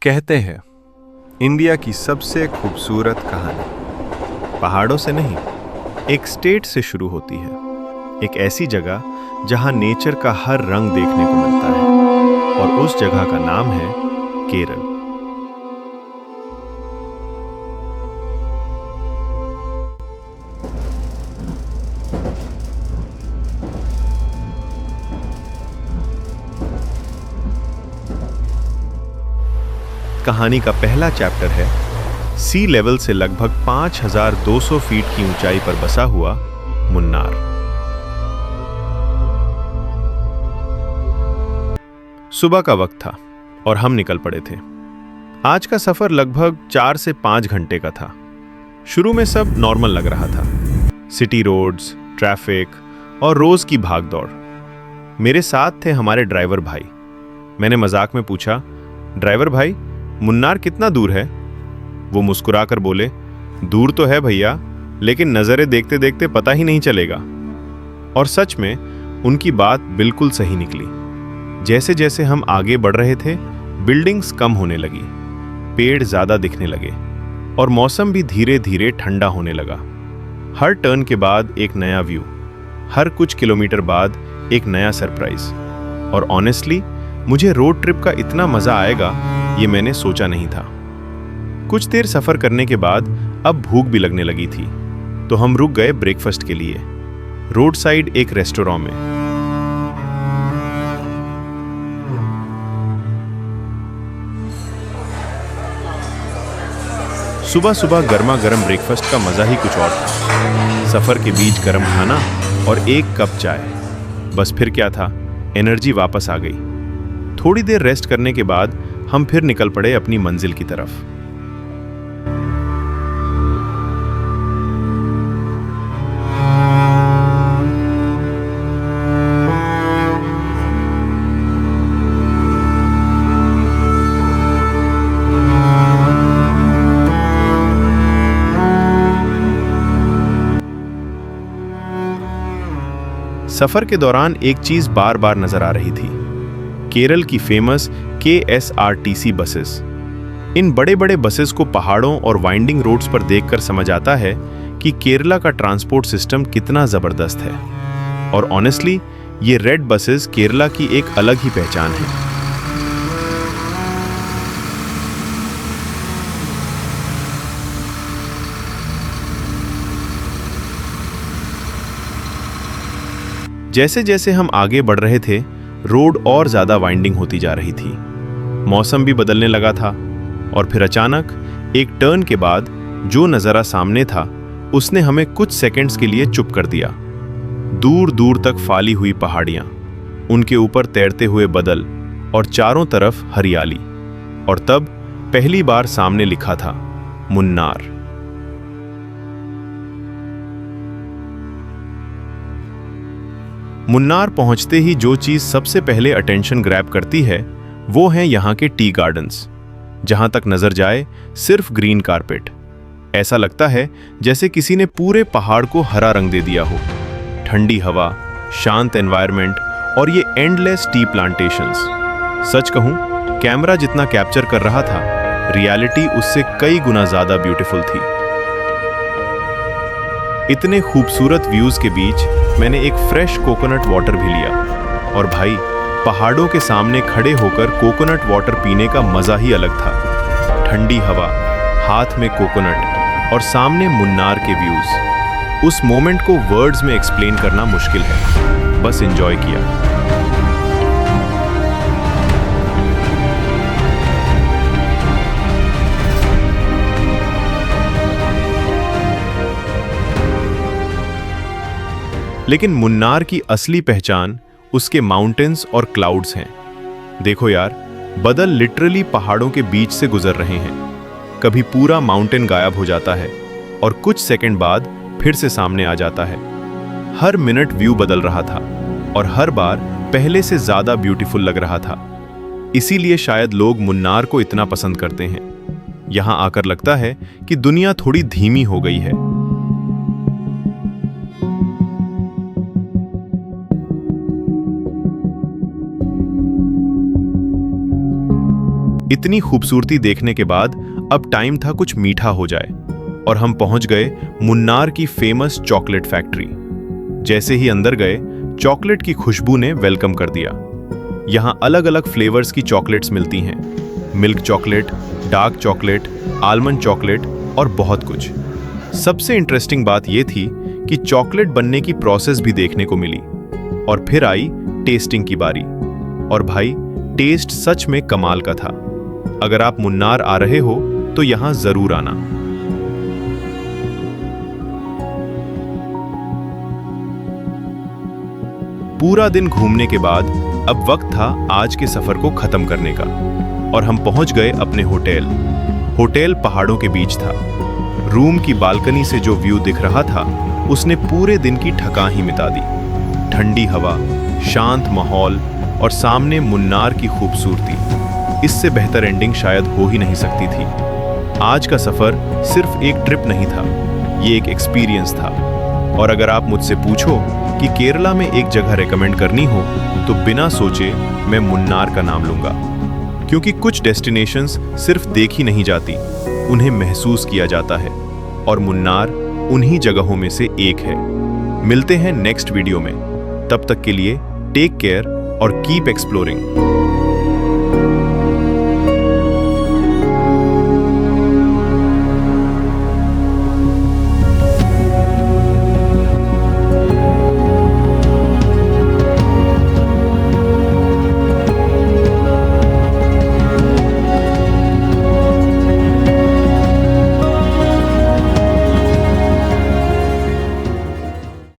कहते हैं इंडिया की सबसे खूबसूरत कहानी पहाड़ों से नहीं, एक स्टेट से शुरू होती है। एक ऐसी जगह जहां नेचर का हर रंग देखने को मिलता है और उस जगह का नाम है केरल। कहानी का पहला चैप्टर है सी लेवल से लगभग 5200 फीट की ऊंचाई पर बसा हुआ मुन्नार। सुबह का वक्त था और हम निकल पड़े थे। आज का सफर लगभग 4 से 5 घंटे का था। शुरू में सब नॉर्मल लग रहा था, सिटी रोड्स, ट्रैफिक और रोज की भागदौड़। मेरे साथ थे हमारे ड्राइवर भाई। मैंने मजाक में पूछा, ड्राइवर भाई मुन्नार कितना दूर है? वो मुस्कुराकर बोले, दूर तो है भैया, लेकिन नज़रें देखते देखते पता ही नहीं चलेगा। और सच में उनकी बात बिल्कुल सही निकली। जैसे जैसे हम आगे बढ़ रहे थे, बिल्डिंग्स कम होने लगी, पेड़ ज़्यादा दिखने लगे और मौसम भी धीरे धीरे ठंडा होने लगा। हर टर्न के बाद एक नया व्यू, हर कुछ किलोमीटर बाद एक नया सरप्राइज। और ऑनेस्टली मुझे रोड ट्रिप का इतना मज़ा आएगा ये मैंने सोचा नहीं था। कुछ देर सफ़र करने के बाद अब भूख भी लगने लगी थी, तो हम रुक गए ब्रेकफास्ट के लिए रोड साइड एक रेस्टोरेंट में। सुबह सुबह गर्मा गर्म ब्रेकफास्ट का मज़ा ही कुछ और था। सफ़र के बीच गर्म खाना और एक कप चाय, बस फिर क्या था, एनर्जी वापस आ गई। थोड़ी देर रेस्ट करने के बाद हम फिर निकल पड़े अपनी मंजिल की तरफ। सफर के दौरान एक चीज बार बार नजर आ रही थी, केरल की फेमस KSRTC बसेस। इन बड़े बड़े बसेस को पहाड़ों और वाइंडिंग रोड्स पर देखकर समझ आता है कि केरला का ट्रांसपोर्ट सिस्टम कितना जबरदस्त है। और ऑनेस्टली ये रेड बसेस केरला की एक अलग ही पहचान है। जैसे जैसे हम आगे बढ़ रहे थे, रोड और ज्यादा वाइंडिंग होती जा रही थी। मौसम भी बदलने लगा था और फिर अचानक एक टर्न के बाद जो नज़ारा सामने था उसने हमें कुछ सेकंड्स के लिए चुप कर दिया। दूर दूर तक फैली हुई पहाड़ियां, उनके ऊपर तैरते हुए बादल और चारों तरफ हरियाली। और तब पहली बार सामने लिखा था मुन्नार। मुन्नार पहुंचते ही जो चीज सबसे पहले अटेंशन ग्रैब करती है वो है यहाँ के टी गार्डन्स। जहां तक नजर जाए सिर्फ ग्रीन कारपेट। ऐसा लगता है जैसे किसी ने पूरे पहाड़ को हरा रंग दे दिया हो। ठंडी हवा, शांत एनवायरनमेंट और ये एंडलेस टी प्लांटेशंस। सच कहूं, कैमरा जितना कैप्चर कर रहा था, रियलिटी उससे कई गुना ज्यादा ब्यूटीफुल थी। इतने खूबसूरत व्यूज के बीच मैंने एक फ्रेश कोकोनट वाटर भी लिया। और भाई, पहाड़ों के सामने खड़े होकर कोकोनट वाटर पीने का मजा ही अलग था। ठंडी हवा, हाथ में कोकोनट और सामने मुन्नार के व्यूज। उस मोमेंट को वर्ड्स में एक्सप्लेन करना मुश्किल है, बस एंजॉय किया। लेकिन मुन्नार की असली पहचान उसके माउंटेन्स और क्लाउड्स हैं। देखो यार, बादल लिटरली पहाड़ों के बीच से गुजर रहे हैं। कभी पूरा माउंटेन गायब हो जाता है और कुछ सेकंड बाद फिर से सामने आ जाता है। हर मिनट व्यू बदल रहा था और हर बार पहले से ज्यादा ब्यूटीफुल लग रहा था। इसीलिए शायद लोग मुन्नार को इतना पसंद करते हैं। यहां आकर लगता है कि दुनिया थोड़ी धीमी हो गई है। इतनी खूबसूरती देखने के बाद अब टाइम था कुछ मीठा हो जाए और हम पहुंच गए मुन्नार की फेमस चॉकलेट फैक्ट्री। जैसे ही अंदर गए, चॉकलेट की खुशबू ने वेलकम कर दिया। यहाँ अलग अलग फ्लेवर्स की चॉकलेट्स मिलती हैं, milk chocolate, dark chocolate, almond chocolate और बहुत कुछ। सबसे इंटरेस्टिंग बात यह थी कि चॉकलेट बनने की प्रोसेस भी देखने को मिली। और फिर आई टेस्टिंग की बारी, और भाई टेस्ट सच में कमाल का था। अगर आप मुन्नार आ रहे हो तो यहां जरूर आना। पूरा दिन घूमने के बाद अब वक्त था आज के सफर को खत्म करने का, और हम पहुंच गए अपने होटल। होटल पहाड़ों के बीच था। रूम की बालकनी से जो व्यू दिख रहा था उसने पूरे दिन की थकान ही मिटा दी। ठंडी हवा, शांत माहौल और सामने मुन्नार की खूबसूरती। इससे बेहतर एंडिंग शायद हो ही नहीं सकती थी। आज का सफर सिर्फ एक ट्रिप नहीं था, ये एक एक्सपीरियंस था। और अगर आप मुझसे पूछो कि केरला में एक जगह रेकमेंड करनी हो तो बिना सोचे मैं मुन्नार का नाम लूंगा, क्योंकि कुछ डेस्टिनेशंस सिर्फ देखी नहीं जाती, उन्हें महसूस किया जाता है, और मुन्नार उन्हीं जगहों में से एक है। मिलते हैं नेक्स्ट वीडियो में। तब तक के लिए टेक केयर और कीप एक्सप्लोरिंग।